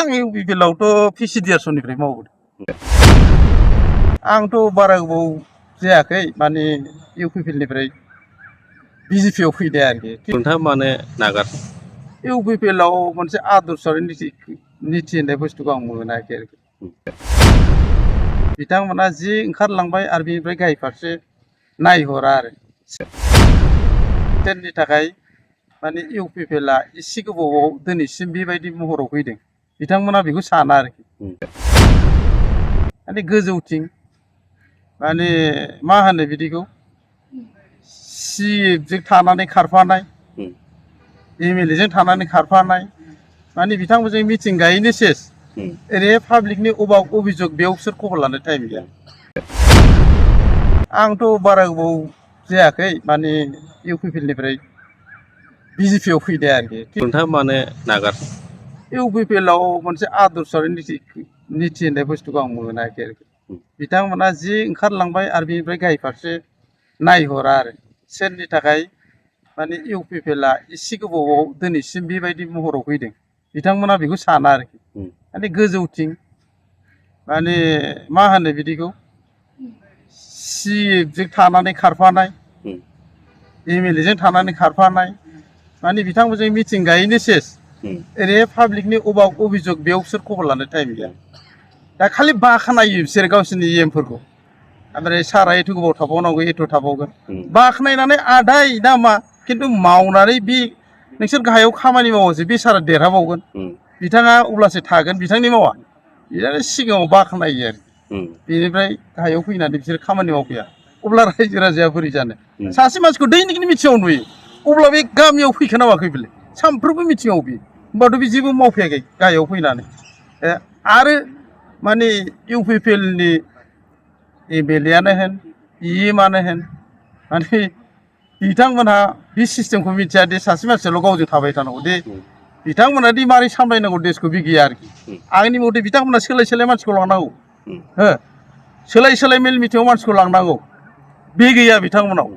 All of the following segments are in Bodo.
आं इउपिपिएलआवथ' पिसिडिआर समनिफ्राय मावबोदों। आंथ' बारा गोबाव जायाखै माने इउपिपिएलनिफ्राय बिजेपिआव फैदों आरोखि। नोंथाङा मानो नागार? इउपिपिएलआव मोनसे आदर्श आरो निथि होननाय बुस्थुखौ आं मोनाखै आरोखि। बिथांमोना जि ओंखारलांबाय आरो बेनिफ्राय गाहाय फारसे नायहरा आरो सोरनि थाखाय माने इउपिपिएलआ एसे गोबावाव दिनैसिम बेबायदि महराव फैदों बिथांमोना बेखौ साना आरोखि। माने गोजौथिं माने मा होनो बिदिखौ सिएफजों थानानै खारफानाय एमएलएजों थानानै खारफानाय माने बिथांमोनजों मिटिं गायैनो सेस ओरै पाब्लिकनि अभियोग बेयाव बिसोर खबर लानो टाइम गैया। आंथ' बारा गोबाव जायाखै माने इउपिपिएलनिफ्राय बिजेपिआव फैदों आरोखि। नोंथाङा मानो नागार? इउपिपिएलआव मोनसे आदर्श आरो निथि होननाय बुस्थुखौ आं मोनाखै आरोखि। बिथांमोना जि ओंखारलांबाय आरो बेनिफ्राय गाहाय फारसे नायहरा आरो सोरनि थाखाय माने इउपिपिएलआ एसे गोबावाव दिनैसिम बेबायदि महराव फैदों बिथांमोना बेखौ साना आरोखि। माने गोजौथिं माने मा होनो बिदिखौ सिएफजों थानानै खारफानाय एमएलएजों थानानै खारफानाय माने बिथांमोनजों मिटिं गायैनो सेस ओरै पाब्लिकनि अभियोग बेयाव बिसोर खबर लानो टाइम गैया। दा खालि बाखानायो बिसोर गावसोरनि एमफोरखौ ओमफ्राय सारा एथ' गोबाव थाबावनांगौ एथ' थाबावगोन बाखनायनानै आदाय ना मा खिन्थु मावनानै बे नोंसोर गाहायाव खामानि मावोसो बे सारा देरहाबावगोन बिथाङा अब्लासो थागोन बिथांनि मावा बिदिनो सिगाङाव बाखनायो आरो बेनिफ्राय गाहायाव फैनानै बिसोर खामानि मावफैया अब्ला रायजो राजाया बोरै जानो। सासे मानसिखौ दैनिकनि मिथिङाव नुयो अब्ला बे गामियाव फैखोना माखै बेलाय सानफ्रोमबो मिथिङाव बे होमबाथ' बे जेबो मावफैयाखै गाहायाव फैनानै आरो माने इउपिपिएलनि एमएलएआनो होन इएमआनो होन माने बिथांमोनहा बे सिस्टेमखौ मिथिया दे सासे मानसियाल' गावजों थाबाय थानांगौ दे बिथांमोना दि मारै सामलायनांगौ देशखौ बे गैया आरोखि। आंनि मथे बिथांमोना सोलाय सोलाय मानसिखौ लांनांगौ हो सोलाय सोलाय मेल मिथिङाव मानसिखौ लांनांगौ बे गैया बिथांमोनाव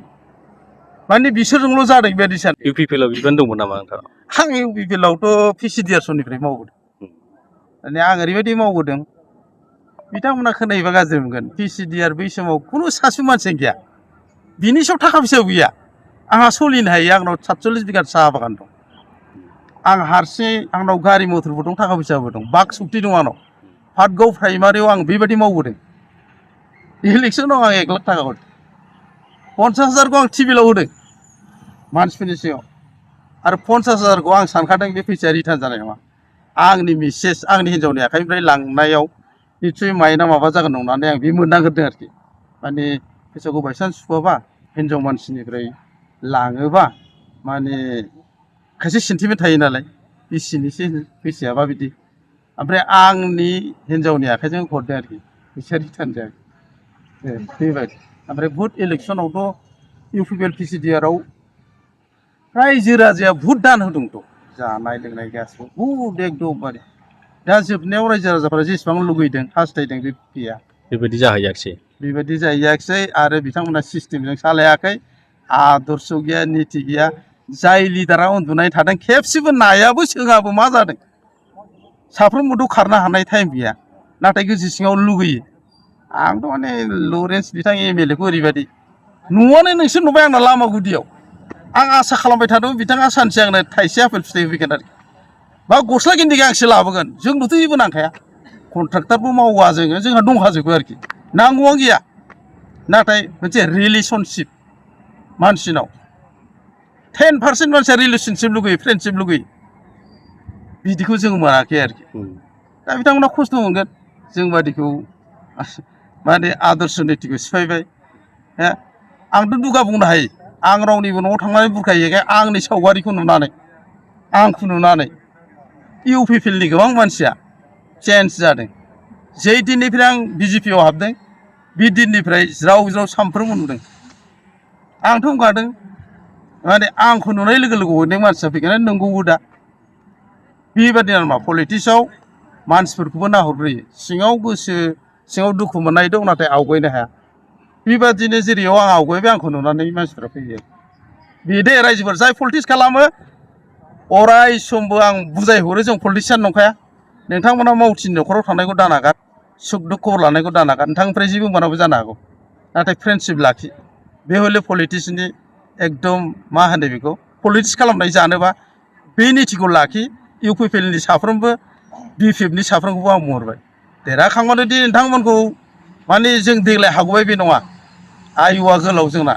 माने बिसोरजोंल' जादों बेबायदि सानो। इउपिपिएलआव बिबान दंमोन नामा नोंथाङा? आं इउपिपिएलआवथ' पिसिडिआर समनिफ्राय मावबोदों। माने आं ओरैबायदि मावबोदों बिथांमोना खोनायोबा गाज्रि मोनगोन पिसिडिआर बै समाव खुनु सासे मानसियानो गैया बिनि सायाव थाखा फैसाबो गैया आंहा सोलिनो हायो आंनाव 47 बिगा साहा बागान दं आं हारसिं आंनाव गारि मथरबो दं थाखा फैसाबो दं बाक सक्ति दं आंनाव पाटगाव प्राइमारियाव आं बेबायदि मावबोदों इलेक्सनाव आं 1 लाख थाखा होदों 50,000खौ आं टिभिलाव होदों मानसिफोरनि सिगाङाव आरो 50,000खौ आं सानखादों बे फैसाया रिटार्न जानाय नङा आंनि मिसेस आंनि हिन्जावनि आखाइनिफ्राय लांनायाव निस्सय माइना माबा जागोन नंनानै आं बे मोननांग्रोदों आरोखि माने फैसाखौ बायसान्स सुख'आबा हिन्जाव मानसिनिफ्राय लाङोबा माने खायसे सेन्टिमेन्ट थायो नालाय बिसिनिसो फैसायाबा बिदि ओमफ्राय आंनि हिन्जावनि आखाइजों हरदों आरोखि फैसाया रिटार्न जायाखै बेबायदि ओमफ्राय भट इलेक्सनावथ' इउपिपिएल पिसिडिआरआव रायजो राजाया भट दान होदोंथ' जानाय लोंनाय गासिबो बहुद एकदमबारे दा जोबनायाव रायजो राजाफ्रा जेसेबां लुगैदों हास्थायदों बे गैया बेबायदि जाहैयाखिसै आरो बिथांमोना सिस्टेमजों सालायाखै आदर्श गैया निथि गैया जाय लिडारा उन्दुनाय थादों खेबसेबो नायाबो सोङाबो मा जादों साफ्रोमबोथ' खारनो हानाय टाइम गैया नाथाय गोसो सिङाव लुगैयो आंथ' माने लरेन्स बिथां एमएलएखौ ओरैबायदि नुवानो नोंसोर नुबाय आंना लामा गुदियाव आं आसा खालामबाय थादों बिथाङा सानसे आंनो थाइसे आपेल फिथाइ होफैगोन आरोखि बा गस्ला गिन्दि गांसे लाबोगोन जोंनोथ' जेबो नांखाया कन्ट्राक्टारबो मावा जोंहा दंखाजोबो आरोखि नांगौआनो गैया नाथाय मोनसे रिलेसनशिप मानसिनाव 10% मानसिया रिलेसनशिप लुगैयो फ्रेन्डशिप लुगैयो बिदिखौ जों मोनाखै आरोखि दा बिथांमोना खस्थ' मोनगोन जों बादिखौ माने आदर्श निथिखौ सिफायबाय आंथ' दुगा बुंनो हायो आं रावनिबो न'आव थांनानै बुरखायो आंनि सावगारिखौ नुनानै आंखौ नुनानै इउपिपिएलनि गोबां मानसिया चेन्ज जादों जे दिननिफ्राय आं बिजेपिआव हाबदों बे दिननिफ्राय ज्राव ज्राव सानफ्रोमबो नुदों आंथ' बुंखादों माने आंखौ नुनाय लोगो लोगो अनेक मानसिया फैगोन नंगौबो दा बेबादि नामा पलिटिक्सआव मानसिफोरखौबो नाहरग्रोयो सिङाव दुखु मोननाय दं नाथाय आवगायनो हाया बेबादिनो जेरैयाव आं आवगायबाय आंखौ नुनानै मानसिफ्रा फैयो बेदे रायजोफोर जाय पलिटिक्स खालामो अराय समबो आं बुजायहरो जों पलिटिसियान नंखाया नोंथांमोना मावथि न'खराव थानायखौ दानागार सुख दुख खबर लानायखौ दानागार नोंथांनिफ्राय जेबो मोनाबो जानो हागौ नाथाय फ्रेन्डशिप लाखि बे हले पलिटिक्सनि एकदम मा होनो बेखौ पलिटिक्स खालामनाय जानोबा बे नीतिखौ लाखि इउपिपिएलनि साफ्रोमबो बिपिएफनि साफ्रोमखौबो आं बुंहरबाय देरहाखांबानोदि नोंथांमोनखौ माने जों देग्लाय हागबाय बे नङा आयुआ गोलाव जोंना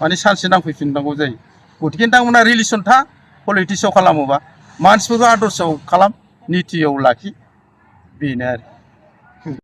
माने सानसे नांफैफिननांगौ जायो गतिके नोंथांमोना रिलेसन था पलिटिक्सआव खालामोबा मानसिफोरखौ आदर्शआव खालाम नीतियाव लाखि बेनो आरो